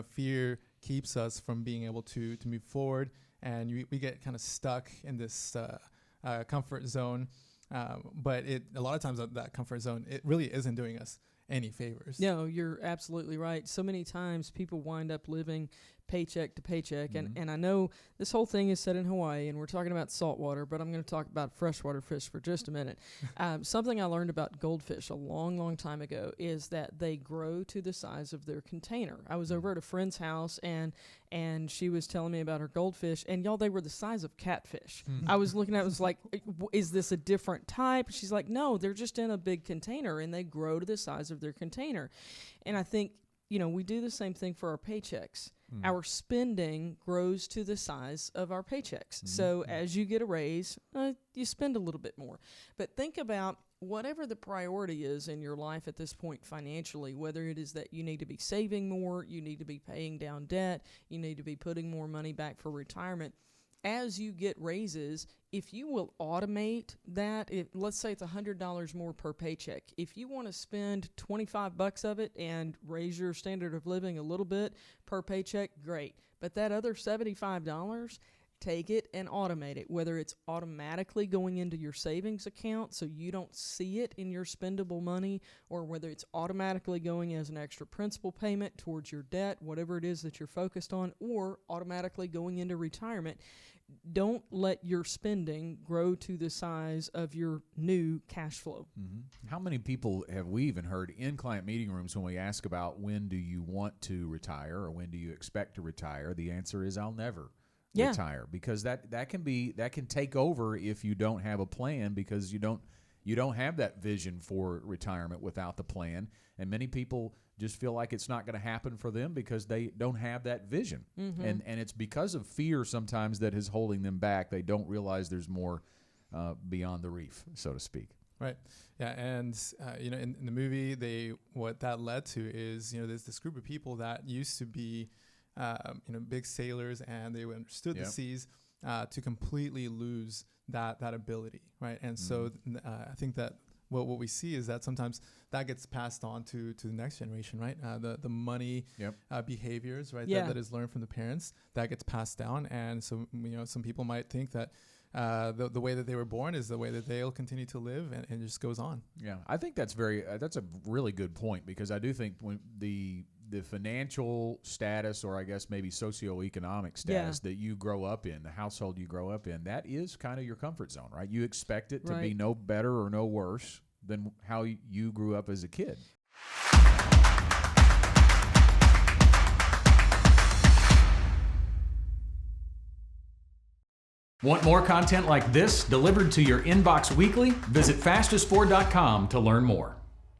fear keeps us from being able to move forward, and we get kind of stuck in this comfort zone. But a lot of times that comfort zone, it really isn't doing us any favors. No, you're absolutely right. So many times people wind up living paycheck to paycheck. Mm-hmm. And I know this whole thing is set in Hawaii, and we're talking about saltwater, but I'm going to talk about freshwater fish for just a minute. Something I learned about goldfish a long, long time ago is that they grow to the size of their container. I was over at a friend's house, and she was telling me about her goldfish, and y'all, they were the size of catfish. Mm-hmm. I was looking at it, was like, is this a different type? She's like, no, they're just in a big container, and they grow to the size of their container. And I think, we do the same thing for our paychecks. Our spending grows to the size of our paychecks. So as you get a raise, you spend a little bit more. But think about whatever the priority is in your life at this point financially, whether it is that you need to be saving more, you need to be paying down debt, you need to be putting more money back for retirement. As you get raises, if you will automate that, let's say it's $100 more per paycheck. If you want to spend $25 of it and raise your standard of living a little bit per paycheck, great. But that other $75, take it and automate it, whether it's automatically going into your savings account so you don't see it in your spendable money, or whether it's automatically going as an extra principal payment towards your debt, whatever it is that you're focused on, or automatically going into retirement. Don't let your spending grow to the size of your new cash flow. Mm-hmm. How many people have we even heard in client meeting rooms when we ask about when do you want to retire or when do you expect to retire? The answer is I'll never retire, because that can take over if you don't have a plan, because you don't have that vision for retirement without the plan. And many people just feel like it's not going to happen for them because they don't have that vision. Mm-hmm. And it's because of fear sometimes that is holding them back. They don't realize there's more beyond the reef, so to speak. Right. Yeah. And, in the movie, what that led to is, there's this group of people that used to be, big sailors, and they understood the seas, to completely lose that ability. Right. And so I think that what we see is that sometimes that gets passed on to the next generation, right? The money behaviors, right? That is learned from the parents, that gets passed down. And so, some people might think that the way that they were born is the way that they'll continue to live, and it just goes on. Yeah, I think that's that's a really good point, because I do think when the financial status, or I guess maybe socioeconomic status that you grow up in, the household you grow up in, that is kind of your comfort zone, right? You expect it to be no better or no worse than how you grew up as a kid. Want more content like this delivered to your inbox weekly? Visit fastest4.com to learn more.